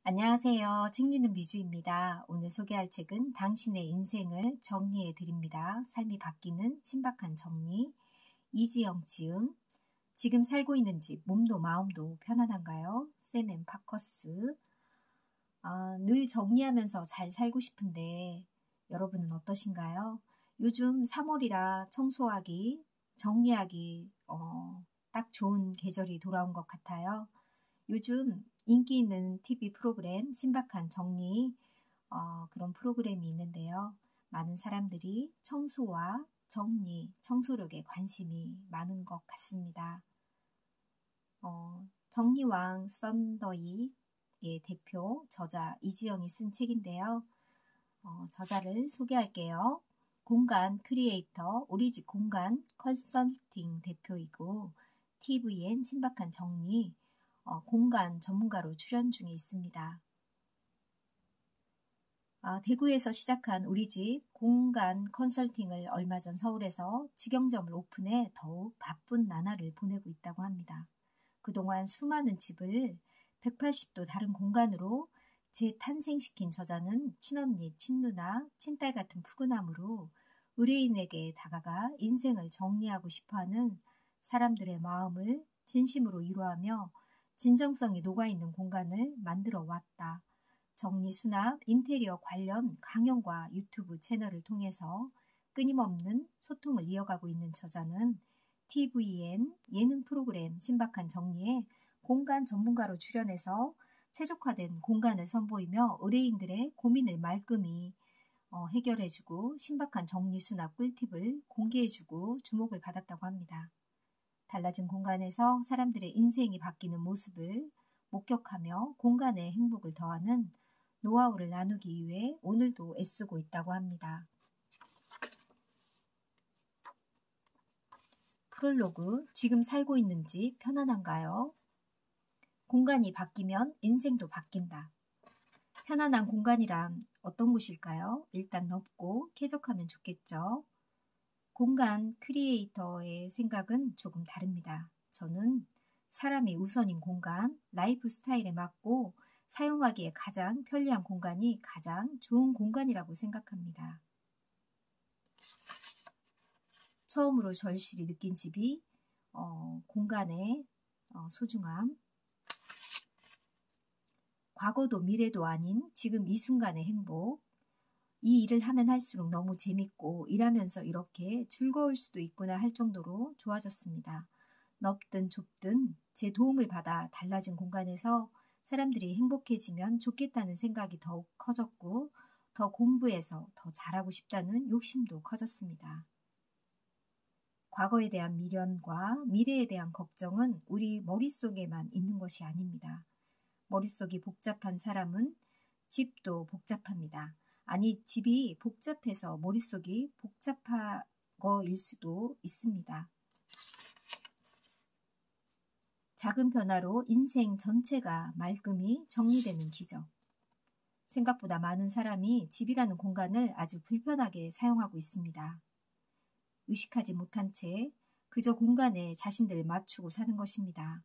안녕하세요. 책 읽는 미주입니다. 오늘 소개할 책은 당신의 인생을 정리해 드립니다. 삶이 바뀌는 신박한 정리. 이지영 지음. 지금 살고 있는 집, 몸도 마음도 편안한가요? 샘 앤 파커스. 늘 정리하면서 잘 살고 싶은데 여러분은 어떠신가요? 요즘 3월이라 청소하기, 정리하기 딱 좋은 계절이 돌아온 것 같아요. 요즘 인기 있는 TV 프로그램 신박한 정리 그런 프로그램이 있는데요. 많은 사람들이 청소와 정리, 청소력에 관심이 많은 것 같습니다. 정리왕 썬더이의 대표 저자 이지영이 쓴 책인데요. 저자를 소개할게요. 공간 크리에이터 우리집 공간 컨설팅 대표이고 TVN 신박한 정리 공간 전문가로 출연 중에 있습니다. 대구에서 시작한 우리집 공간 컨설팅을 얼마 전 서울에서 직영점을 오픈해 더욱 바쁜 나날을 보내고 있다고 합니다. 그동안 수많은 집을 180도 다른 공간으로 재탄생시킨 저자는 친언니, 친누나, 친딸 같은 푸근함으로 의뢰인에게 다가가 인생을 정리하고 싶어하는 사람들의 마음을 진심으로 위로하며 진정성이 녹아있는 공간을 만들어 왔다. 정리, 수납, 인테리어 관련 강연과 유튜브 채널을 통해서 끊임없는 소통을 이어가고 있는 저자는 TVN 예능 프로그램 신박한 정리에 공간 전문가로 출연해서 최적화된 공간을 선보이며 의뢰인들의 고민을 말끔히 해결해주고 신박한 정리 수납 꿀팁을 공개해주고 주목을 받았다고 합니다. 달라진 공간에서 사람들의 인생이 바뀌는 모습을 목격하며 공간의 행복을 더하는 노하우를 나누기 위해 오늘도 애쓰고 있다고 합니다. 프롤로그, 지금 살고 있는 집 편안한가요? 공간이 바뀌면 인생도 바뀐다. 편안한 공간이란 어떤 곳일까요? 일단 넓고 쾌적하면 좋겠죠. 공간 크리에이터의 생각은 조금 다릅니다. 저는 사람이 우선인 공간, 라이프 스타일에 맞고 사용하기에 가장 편리한 공간이 가장 좋은 공간이라고 생각합니다. 처음으로 절실히 느낀 집이 공간의 소중함, 과거도 미래도 아닌 지금 이 순간의 행복, 이 일을 하면 할수록 너무 재밌고 일하면서 이렇게 즐거울 수도 있구나 할 정도로 좋아졌습니다. 넓든 좁든 제 도움을 받아 달라진 공간에서 사람들이 행복해지면 좋겠다는 생각이 더욱 커졌고 더 공부해서 더 잘하고 싶다는 욕심도 커졌습니다. 과거에 대한 미련과 미래에 대한 걱정은 우리 머릿속에만 있는 것이 아닙니다. 머릿속이 복잡한 사람은 집도 복잡합니다. 아니, 집이 복잡해서 머릿속이 복잡한 거일 수도 있습니다. 작은 변화로 인생 전체가 말끔히 정리되는 기적. 생각보다 많은 사람이 집이라는 공간을 아주 불편하게 사용하고 있습니다. 의식하지 못한 채 그저 공간에 자신들을 맞추고 사는 것입니다.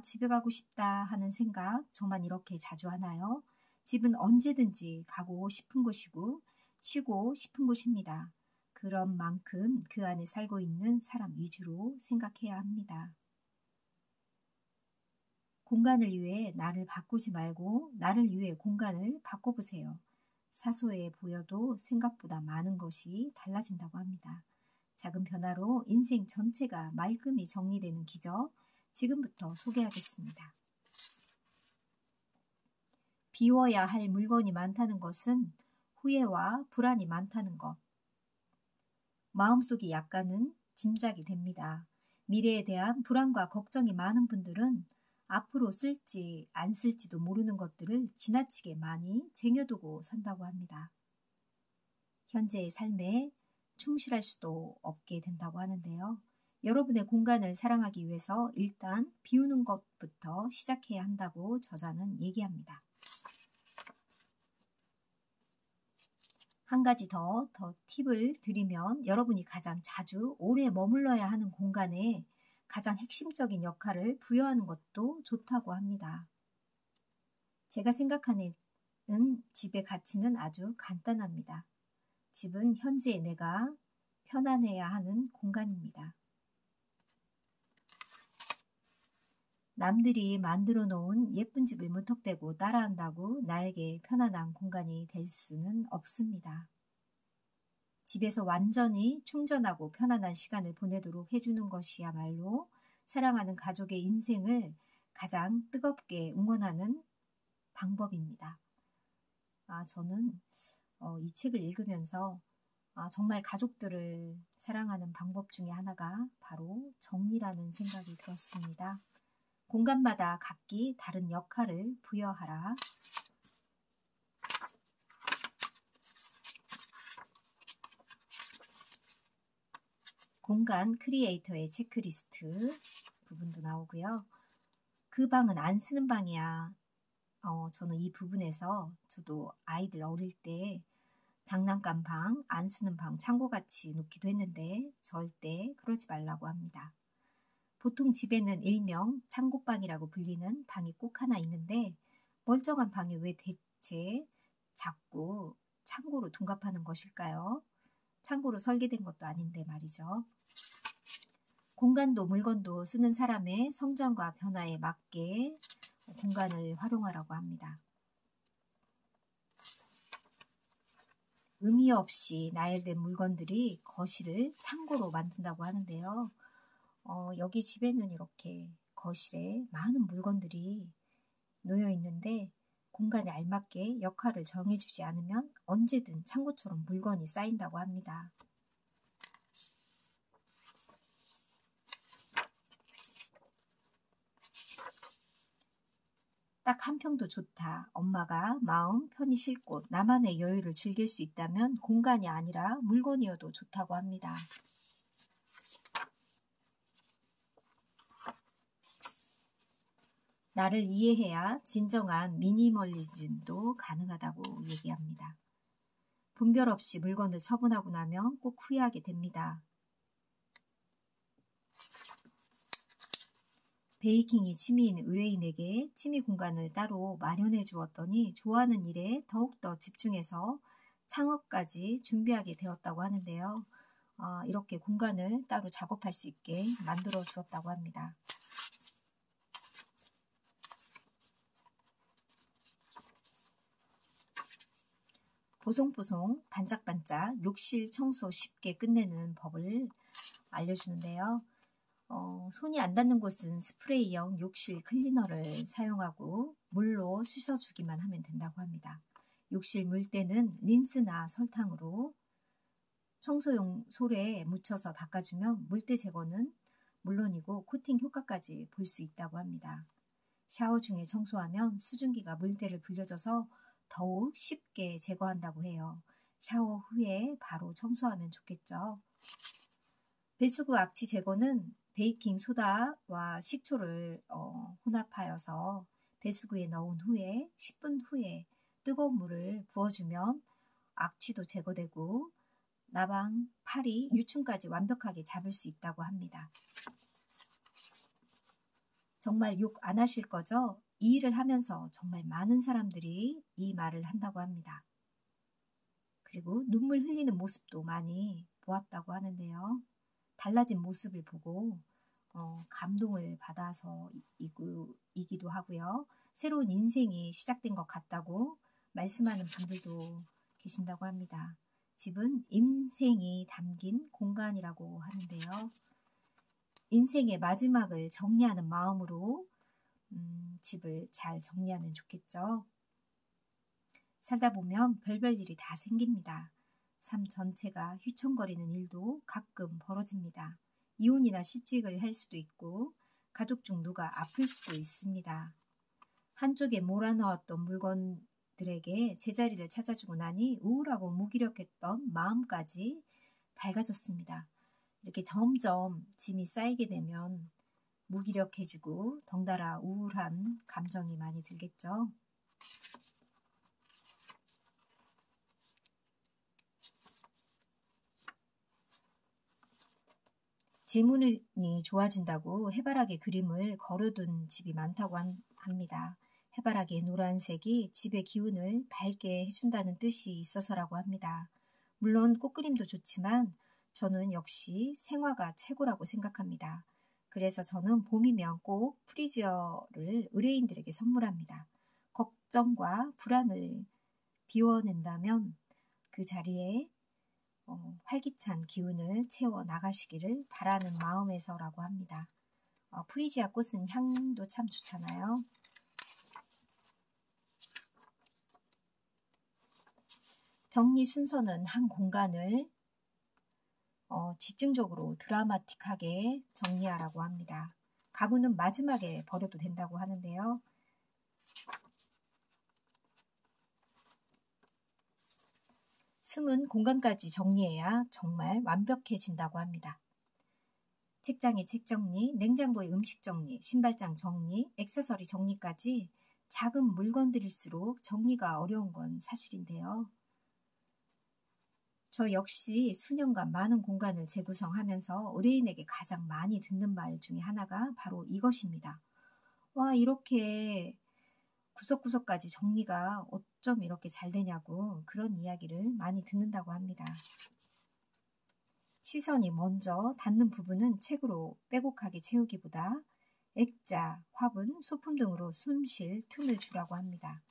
집에 가고 싶다 하는 생각 저만 이렇게 자주 하나요? 집은 언제든지 가고 싶은 곳이고 쉬고 싶은 곳입니다. 그런 만큼 그 안에 살고 있는 사람 위주로 생각해야 합니다. 공간을 위해 나를 바꾸지 말고 나를 위해 공간을 바꿔보세요. 사소해 보여도 생각보다 많은 것이 달라진다고 합니다. 작은 변화로 인생 전체가 말끔히 정리되는 기적, 지금부터 소개하겠습니다. 비워야 할 물건이 많다는 것은 후회와 불안이 많다는 것. 마음속이 약간은 짐작이 됩니다. 미래에 대한 불안과 걱정이 많은 분들은 앞으로 쓸지 안 쓸지도 모르는 것들을 지나치게 많이 쟁여두고 산다고 합니다. 현재의 삶에 충실할 수도 없게 된다고 하는데요. 여러분의 공간을 사랑하기 위해서 일단 비우는 것부터 시작해야 한다고 저자는 얘기합니다. 한 가지 더 팁을 드리면 여러분이 가장 자주 오래 머물러야 하는 공간에 가장 핵심적인 역할을 부여하는 것도 좋다고 합니다. 제가 생각하는 집의 가치는 아주 간단합니다. 집은 현재 내가 편안해야 하는 공간입니다. 남들이 만들어 놓은 예쁜 집을 무턱대고 따라한다고 나에게 편안한 공간이 될 수는 없습니다. 집에서 완전히 충전하고 편안한 시간을 보내도록 해주는 것이야말로 사랑하는 가족의 인생을 가장 뜨겁게 응원하는 방법입니다. 저는 이 책을 읽으면서 정말 가족들을 사랑하는 방법 중에 하나가 바로 정리라는 생각이 들었습니다. 공간마다 각기 다른 역할을 부여하라. 공간 크리에이터의 체크리스트 부분도 나오고요. 그 방은 안 쓰는 방이야. 저는 이 부분에서 저도 아이들 어릴 때 장난감 방, 안 쓰는 방, 창고같이 놓기도 했는데 절대 그러지 말라고 합니다. 보통 집에는 일명 창고방이라고 불리는 방이 꼭 하나 있는데 멀쩡한 방이 왜 대체 자꾸 창고로 둔갑하는 것일까요? 창고로 설계된 것도 아닌데 말이죠. 공간도 물건도 쓰는 사람의 성장과 변화에 맞게 공간을 활용하라고 합니다. 의미 없이 나열된 물건들이 거실을 창고로 만든다고 하는데요. 여기 집에는 이렇게 거실에 많은 물건들이 놓여 있는데 공간에 알맞게 역할을 정해주지 않으면 언제든 창고처럼 물건이 쌓인다고 합니다. 딱 한 평도 좋다. 엄마가 마음 편히 쉴 곳, 나만의 여유를 즐길 수 있다면 공간이 아니라 물건이어도 좋다고 합니다. 나를 이해해야 진정한 미니멀리즘도 가능하다고 얘기합니다. 분별 없이 물건을 처분하고 나면 꼭 후회하게 됩니다. 베이킹이 취미인 의뢰인에게 취미 공간을 따로 마련해 주었더니 좋아하는 일에 더욱더 집중해서 창업까지 준비하게 되었다고 하는데요. 이렇게 공간을 따로 작업할 수 있게 만들어 주었다고 합니다. 보송보송 반짝반짝 욕실 청소 쉽게 끝내는 법을 알려주는데요. 손이 안 닿는 곳은 스프레이형 욕실 클리너를 사용하고 물로 씻어주기만 하면 된다고 합니다. 욕실 물때는 린스나 설탕으로 청소용 솔에 묻혀서 닦아주면 물때 제거는 물론이고 코팅 효과까지 볼 수 있다고 합니다. 샤워 중에 청소하면 수증기가 물때를 불려줘서 더욱 쉽게 제거한다고 해요. 샤워 후에 바로 청소하면 좋겠죠. 배수구 악취 제거는 베이킹 소다와 식초를 혼합하여서 배수구에 넣은 후에 10분 후에 뜨거운 물을 부어주면 악취도 제거되고 나방, 파리, 유충까지 완벽하게 잡을 수 있다고 합니다. 정말 욕 안 하실 거죠? 이 일을 하면서 정말 많은 사람들이 이 말을 한다고 합니다. 그리고 눈물 흘리는 모습도 많이 보았다고 하는데요. 달라진 모습을 보고 감동을 받아서이기도 하고요. 새로운 인생이 시작된 것 같다고 말씀하는 분들도 계신다고 합니다. 집은 인생이 담긴 공간이라고 하는데요. 인생의 마지막을 정리하는 마음으로 집을 잘 정리하면 좋겠죠. 살다 보면 별별 일이 다 생깁니다. 삶 전체가 휘청거리는 일도 가끔 벌어집니다. 이혼이나 시집을 할 수도 있고 가족 중 누가 아플 수도 있습니다. 한쪽에 몰아넣었던 물건들에게 제자리를 찾아주고 나니 우울하고 무기력했던 마음까지 밝아졌습니다. 이렇게 점점 짐이 쌓이게 되면 무기력해지고 덩달아 우울한 감정이 많이 들겠죠. 재물운이 좋아진다고 해바라기 그림을 걸어둔 집이 많다고 합니다. 해바라기의 노란색이 집의 기운을 밝게 해준다는 뜻이 있어서라고 합니다. 물론 꽃그림도 좋지만 저는 역시 생화가 최고라고 생각합니다. 그래서 저는 봄이면 꼭 프리지어를 의뢰인들에게 선물합니다. 걱정과 불안을 비워낸다면 그 자리에 활기찬 기운을 채워 나가시기를 바라는 마음에서라고 합니다. 프리지아 꽃은 향도 참 좋잖아요. 정리 순서는 한 공간을 집중적으로 드라마틱하게 정리하라고 합니다. 가구는 마지막에 버려도 된다고 하는데요. 숨은 공간까지 정리해야 정말 완벽해진다고 합니다. 책장의 책 정리, 냉장고의 음식 정리, 신발장 정리, 액세서리 정리까지 작은 물건들일수록 정리가 어려운 건 사실인데요. 저 역시 수년간 많은 공간을 재구성하면서 의뢰인에게 가장 많이 듣는 말 중에 하나가 바로 이것입니다. 와, 이렇게 구석구석까지 정리가 어쩜 이렇게 잘 되냐고 그런 이야기를 많이 듣는다고 합니다. 시선이 먼저 닿는 부분은 책으로 빼곡하게 채우기보다 액자, 화분, 소품 등으로 숨 쉴 틈을 주라고 합니다.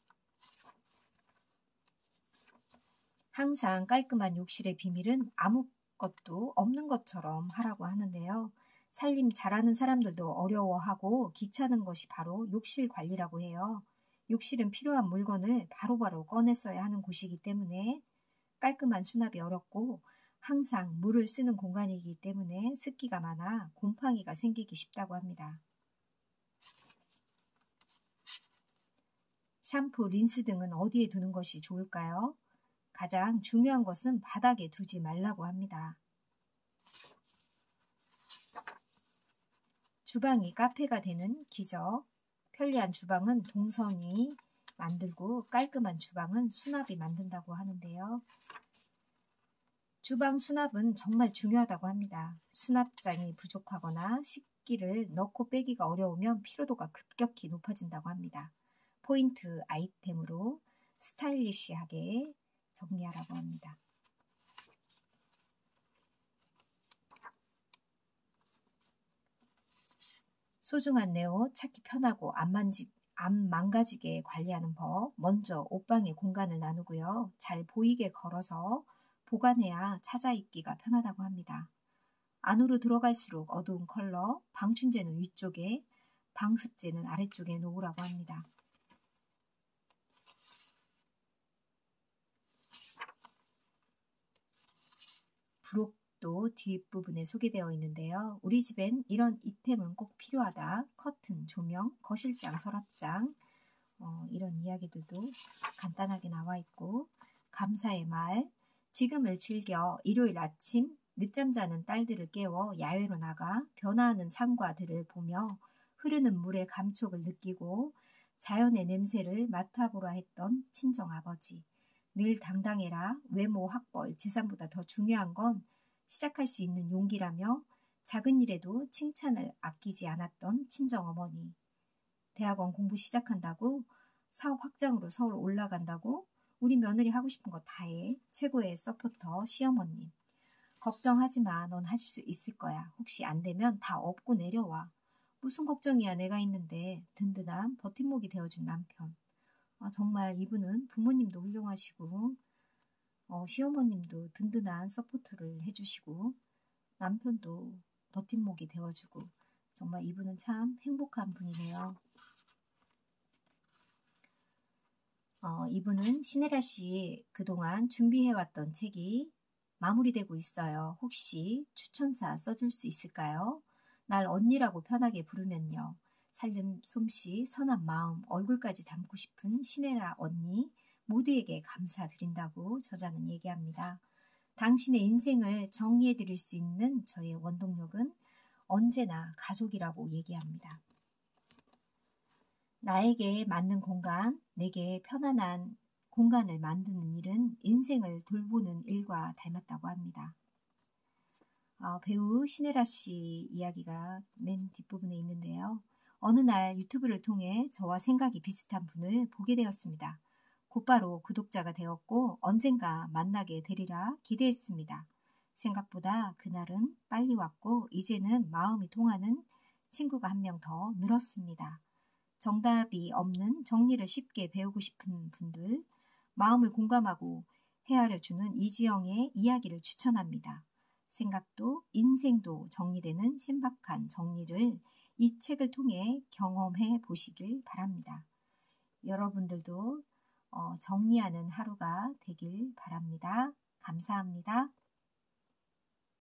항상 깔끔한 욕실의 비밀은 아무것도 없는 것처럼 하라고 하는데요. 살림 잘하는 사람들도 어려워하고 귀찮은 것이 바로 욕실 관리라고 해요. 욕실은 필요한 물건을 바로바로 꺼내 써야 하는 곳이기 때문에 깔끔한 수납이 어렵고 항상 물을 쓰는 공간이기 때문에 습기가 많아 곰팡이가 생기기 쉽다고 합니다. 샴푸, 린스 등은 어디에 두는 것이 좋을까요? 가장 중요한 것은 바닥에 두지 말라고 합니다. 주방이 카페가 되는 기적. 편리한 주방은 동선이 만들고 깔끔한 주방은 수납이 만든다고 하는데요. 주방 수납은 정말 중요하다고 합니다. 수납장이 부족하거나 식기를 넣고 빼기가 어려우면 피로도가 급격히 높아진다고 합니다. 포인트 아이템으로 스타일리시하게 정리하라고 합니다. 소중한 내 옷 찾기 편하고 안 망가지게 관리하는 법. 먼저 옷방의 공간을 나누고요. 잘 보이게 걸어서 보관해야 찾아 입기가 편하다고 합니다. 안으로 들어갈수록 어두운 컬러, 방충제는 위쪽에, 방습제는 아래쪽에 놓으라고 합니다. 부록도 뒷부분에 소개되어 있는데요. 우리 집엔 이런 이템은 꼭 필요하다. 커튼, 조명, 거실장, 서랍장 이런 이야기들도 간단하게 나와 있고 감사의 말, 지금을 즐겨 일요일 아침 늦잠 자는 딸들을 깨워 야외로 나가 변화하는 산과들을 보며 흐르는 물의 감촉을 느끼고 자연의 냄새를 맡아보라 했던 친정아버지. 늘 당당해라, 외모, 학벌, 재산보다 더 중요한 건 시작할 수 있는 용기라며 작은 일에도 칭찬을 아끼지 않았던 친정어머니. 대학원 공부 시작한다고, 사업 확장으로 서울 올라간다고, 우리 며느리 하고 싶은 거 다 해. 최고의 서포터 시어머님. 걱정하지 마. 넌 할 수 있을 거야. 혹시 안 되면 다 업고 내려와. 무슨 걱정이야. 내가 있는데. 든든한 버팀목이 되어준 남편. 정말 이분은 부모님도 훌륭하시고 시어머님도 든든한 서포트를 해주시고 남편도 버팀목이 되어주고 정말 이분은 참 행복한 분이네요. 이분은 신혜라 씨 그동안 준비해왔던 책이 마무리되고 있어요. 혹시 추천사 써줄 수 있을까요? 날 언니라고 편하게 부르면요. 살림 솜씨, 선한 마음, 얼굴까지 담고 싶은 신혜라 언니 모두에게 감사드린다고 저자는 얘기합니다. 당신의 인생을 정리해드릴 수 있는 저의 원동력은 언제나 가족이라고 얘기합니다. 나에게 맞는 공간, 내게 편안한 공간을 만드는 일은 인생을 돌보는 일과 닮았다고 합니다. 배우 신혜라 씨 이야기가 맨 뒷부분에 있는데요. 어느 날 유튜브를 통해 저와 생각이 비슷한 분을 보게 되었습니다. 곧바로 구독자가 되었고 언젠가 만나게 되리라 기대했습니다. 생각보다 그날은 빨리 왔고 이제는 마음이 통하는 친구가 한 명 더 늘었습니다. 정답이 없는 정리를 쉽게 배우고 싶은 분들, 마음을 공감하고 헤아려주는 이지영의 이야기를 추천합니다. 생각도 인생도 정리되는 신박한 정리를 이 책을 통해 경험해 보시길 바랍니다. 여러분들도 정리하는 하루가 되길 바랍니다. 감사합니다.